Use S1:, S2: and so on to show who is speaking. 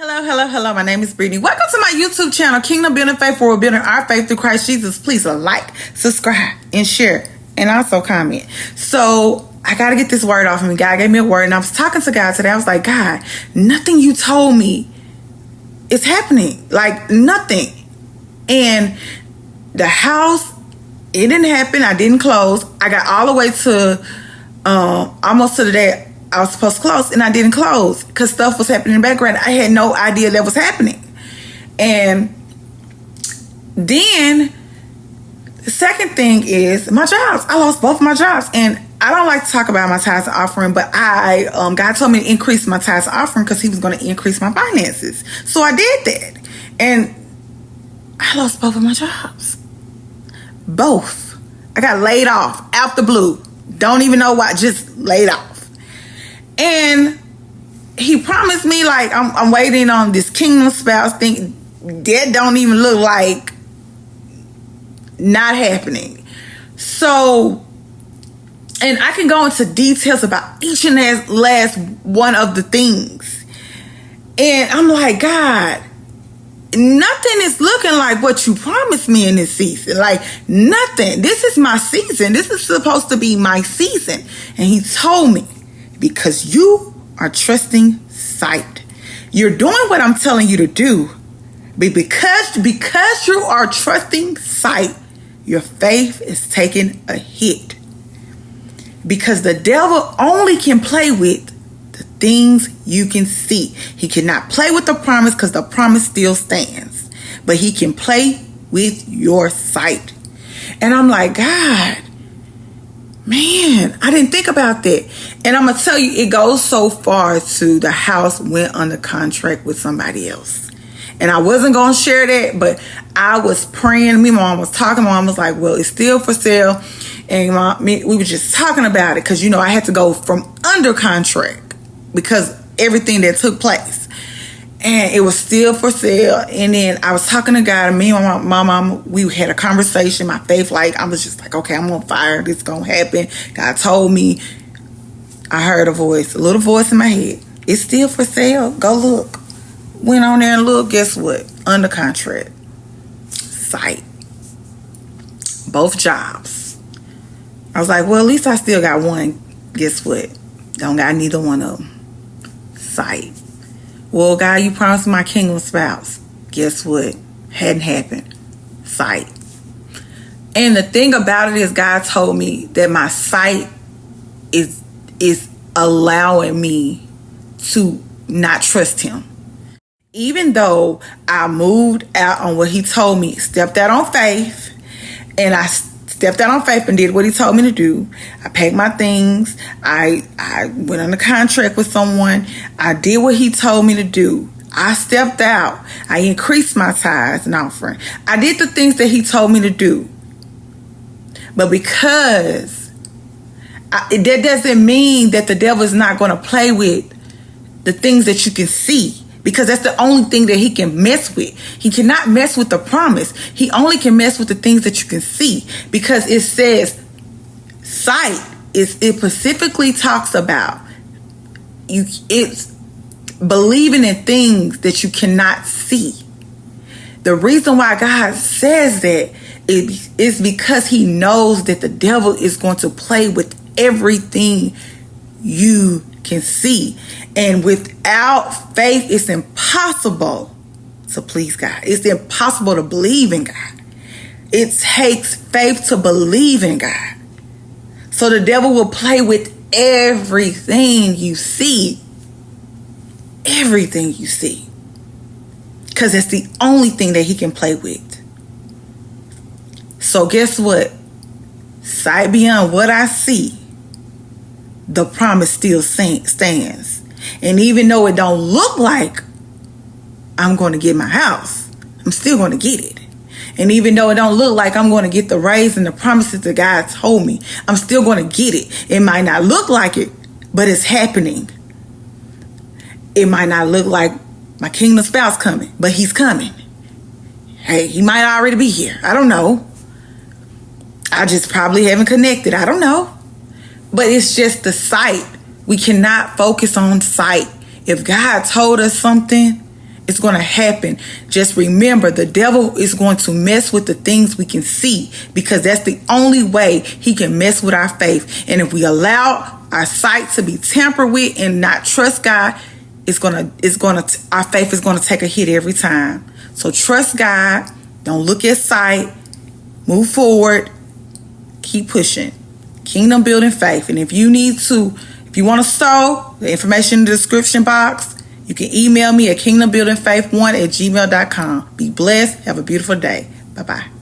S1: Hello. My name is Brittany. Welcome to my YouTube channel, Kingdom Building Faith, for we're building our faith through Christ Jesus. Please like, subscribe, and share, and also comment. So I got to get this word off of me. God gave me a word, and I was talking to God today. I was like, God, nothing you told me is happening. Like, nothing. And the house, it didn't happen. I didn't close. I got all the way to almost to the day I was supposed to close, and I didn't close because stuff was happening in the background. I had no idea that was happening. And then the second thing is my jobs. I lost both of my jobs, and I don't like to talk about my tithes and offering, but God told me to increase my tithes and offering because He was going to increase my finances. So I did that, and I lost both of my jobs. Both. I got laid off out the blue. Don't even know why. Just laid off. And He promised me, like, I'm waiting on this kingdom spouse thing. That don't even look like not happening. So, and I can go into details about each and last one of the things. And I'm like, God, nothing is looking like what you promised me in this season. Like, nothing. This is my season. This is supposed to be my season. And He told me, because you are trusting sight. You're doing what I'm telling you to do. But because you are trusting sight, your faith is taking a hit. Because the devil only can play with the things you can see. He cannot play with the promise because the promise still stands. But he can play with your sight. And I'm like, God, man, I didn't think about that. And I'm going to tell you, it goes so far to the house went under contract with somebody else. And I wasn't going to share that, but I was praying. Me and Mom was talking. Mom was like, well, it's still for sale. And we were just talking about it because, I had to go from under contract because everything that took place. And it was still for sale. And then I was talking to God, and me and my mom, we had a conversation. My faith, I was just like, okay, I'm on fire. This is going to happen. God told me. I heard a little voice in my head. It's still for sale. Go look. Went on there and look. Guess what? Under contract. Sight. Both jobs. I was like, well, at least I still got one. Guess what? Don't got neither one of them. Sight. Well, God, you promised my kingdom spouse. Guess what? Hadn't happened. Sight. And the thing about it is, God told me that my sight is allowing me to not trust Him. Even though I moved out on what He told me, stepped out on faith, and I stepped out on faith and did what He told me to do. I packed my things. I went on a contract with someone. I did what He told me to do. I stepped out. I increased my tithes and offering. I did the things that He told me to do. But because that doesn't mean that the devil is not going to play with the things that you can see. Because that's the only thing that he can mess with. He cannot mess with the promise. He only can mess with the things that you can see. Because it says sight. It specifically talks about it's believing in things that you cannot see. The reason why God says that is because He knows that the devil is going to play with everything you can see. And without faith, it's impossible to please God. It's impossible to believe in God. It takes faith to believe in God. So the devil will play with everything you see. Everything you see. Because that's the only thing that he can play with. So guess what? Sight beyond what I see, the promise still stands. And even though it don't look like I'm going to get my house, I'm still going to get it. And even though it don't look like I'm going to get the raise and the promises that God told me, I'm still going to get it. It might not look like it, but it's happening. It might not look like my kingdom spouse coming, but he's coming. Hey, he might already be here. I don't know. I just probably haven't connected. I don't know. But it's just the sight. We cannot focus on sight. If God told us something, It's going to happen. Just remember, the devil is going to mess with the things we can see, because that's the only way he can mess with our faith. And if we allow our sight to be tampered with and not trust God, our faith is going to take a hit every time. So trust God. Don't look at sight. Move forward. Keep pushing. Kingdom building faith. And if you want to sow, the information in the description box. You can email me at kingdombuildingfaith1@gmail.com. Be blessed. Have a beautiful day. Bye-bye.